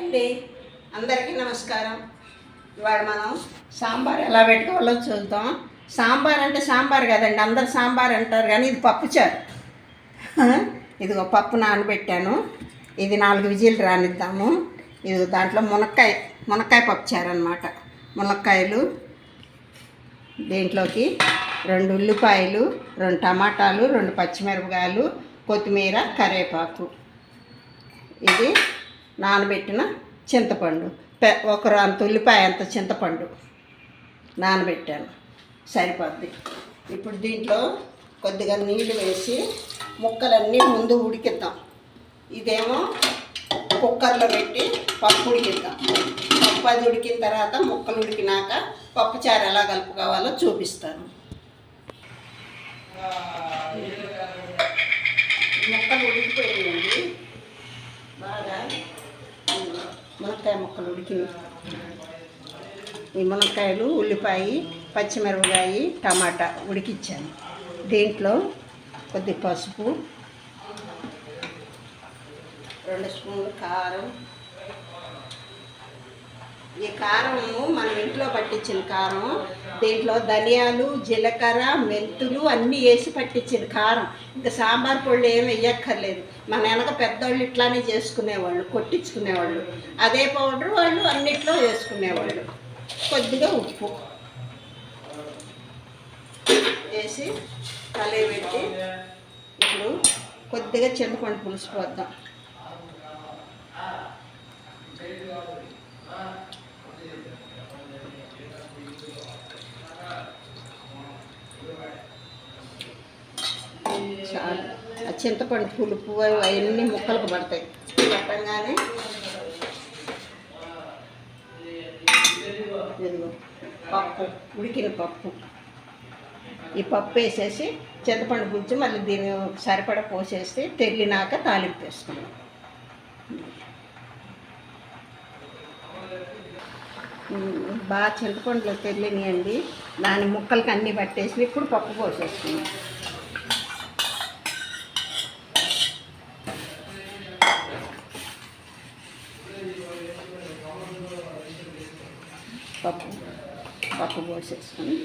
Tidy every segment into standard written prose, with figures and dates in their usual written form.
అండి, అందరికీ నమస్కారం. ఇవాళ మనం సాంబార్ ఎలా పెట్టుకోవాలో చూద్దాం. సాంబార్ అంటే సాంబార్ కదండి, అందరు సాంబార్ అంటారు కానీ ఇది పప్పుచారు. ఇదిగో పప్పు నానబెట్టాను, ఇది 4 విజిల్ రానిద్దాము. ఇది దాంట్లో మునక్కాయ పప్పుచారు అన్నమాట. మునక్కాయలు, దీంట్లోకి 2 ఉల్లిపాయలు, 2 టమాటాలు, 2 పచ్చిమిరపకాయలు, కొత్తిమీర, కరివేపాకు, ఇది నానబెట్టిన చింతపండు, అంత ఉల్లిపాయ అంత చింతపండు నానబెట్టాను, సరిపోద్ది. ఇప్పుడు దీంట్లో కొద్దిగా నీళ్ళు వేసి ముక్కలన్నీ ముందు ఉడికిద్దాం. ఇదేమో కుక్కర్లో పెట్టి పప్పు ఉడికిద్దాం. పప్పు అది ఉడికిన తర్వాత ముక్కలు ఉడికినాక పప్పుచారు ఎలా కలుపుకోవాలో చూపిస్తాను. ముక్కలు ఉడికిపోయిందండి బాగా. మునక్కాయ ముక్కలు ఉడికినాయి. ఈ మునక్కాయలు, ఉల్లిపాయ, పచ్చిమిరపకాయ, టమాటా ఉడికిచ్చాను. దీంట్లో కొద్ది పసుపు, 2 స్పూన్లు కారం. ఈ కారము మనం ఇంట్లో పట్టించిన కారం. దీంట్లో ధనియాలు, జీలకర్ర, మెంతులు అన్నీ వేసి పట్టించిన కారం. ఇంకా సాంబార్ పొళ్ళు ఏమి వేయక్కర్లేదు. మన వెనక పెద్దవాళ్ళు ఇట్లానే చేసుకునేవాళ్ళు, కొట్టించుకునేవాళ్ళు. అదే పౌడర్ వాళ్ళు అన్నిట్లో వేసుకునేవాళ్ళు. కొద్దిగా ఉప్పు వేసి కలిపెట్టి ఇప్పుడు కొద్దిగా చింతపండు పులుసు పోద్దాం. చాలు. ఆ చింతపండు పులుపు అవన్నీ ముక్కలకు పడతాయి. పట్టంగానే ఇదిగో పప్పు, ఉడికిన పప్పు, ఈ పప్పు వేసేసి చింతపండు గుజ్జు మళ్ళీ దీన్ని సరిపడ పోసేసి తెల్లినాక తాలింపు వేసుకున్నాం. బాగా చింతపండులో తెల్లినాయండి. దాని ముక్కలకి అన్నీ పట్టేసి ఇప్పుడు పప్పు పోసేసుకున్నాం. పప్పు పోసేసుకుని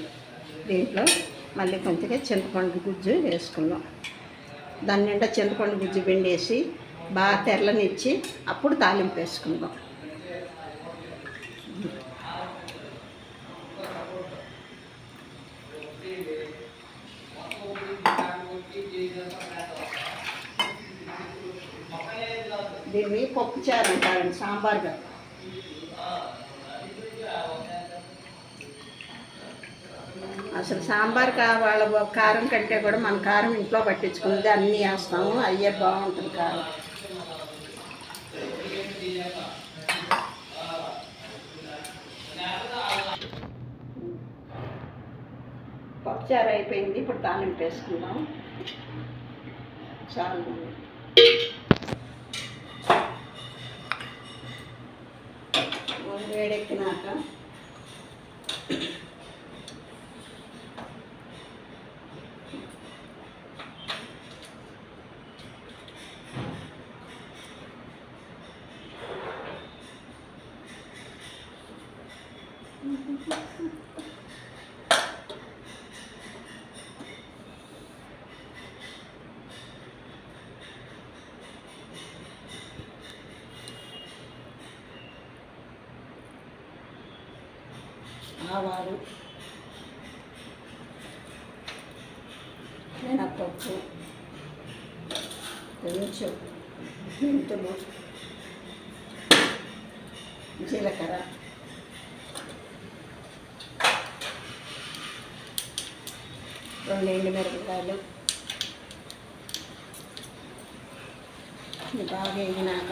దీంట్లో మళ్ళీ కొంచెంగా చింతపండు గుజ్జు వేసుకున్నాం. దాని నిండా చింతపండు గుజ్జు పిండేసి బాగా తెరలనిచ్చి అప్పుడు తాలింపు వేసుకుందాం. దీన్ని పప్పుచారు అంటారండి, సాంబార్ కాదు. అసలు సాంబార్ వాళ్ళ కారం కంటే కూడా మన కారం ఇంట్లో పట్టించుకున్నది అన్నీ వేస్తాము, అయ్యే బాగుంటుంది కారం. పప్పుచారు అయిపోయింది. ఇప్పుడు తాలింపు వేసుకుందాం. చాలు. వేడెక్కినాక ఆవాలు, మినపప్పు, కొంచెం మెంతులు, జీలకర్ర, రెండు ఎండుమిరపకాయలు బాగా వేగినాక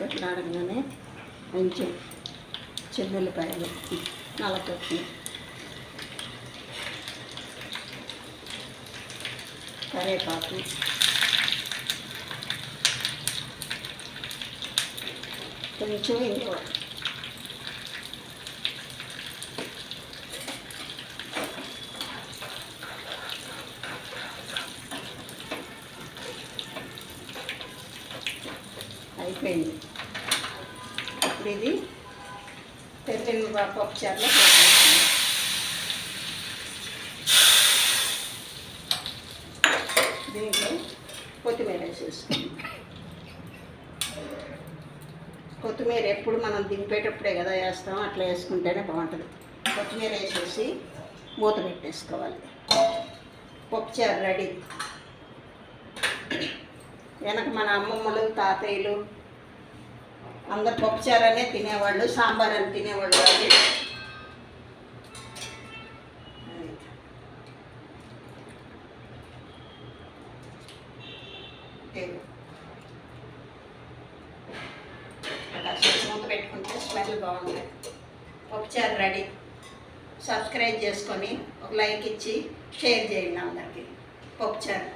పెట్టాడగానే కొంచెం చెల్లుల్లిపాయలు, నల్లకొత్తి, కరివేపాకు, కొంచెం ఇంకో అయిపోయింది. ఇప్పుడు ఇది తెల్లని పప్పుచారులో పోసేస్తాను. దీంట్లో కొత్తిమీర వేసేసుకుంటాం. కొత్తిమీర ఎప్పుడు మనం దింపేటప్పుడే కదా వేస్తాం, అట్లా వేసుకుంటేనే బాగుంటుంది. కొత్తిమీర వేసేసి మూత పెట్టేసుకోవాలి. పప్పుచారు రెడీ. వెనక మన అమ్మమ్మలు తాతయ్యలు అందరు పప్పుచారు అనే తినేవాళ్ళు, సాంబార్ అని తినేవాళ్ళు కాదు. మూత పెట్టుకుంటే స్మెల్ బాగుంటుంది. పప్పుచారు రెడీ. సబ్స్క్రైబ్ చేసుకొని ఒక లైక్ ఇచ్చి షేర్ చేయండి అందరికీ. పప్పుచారు.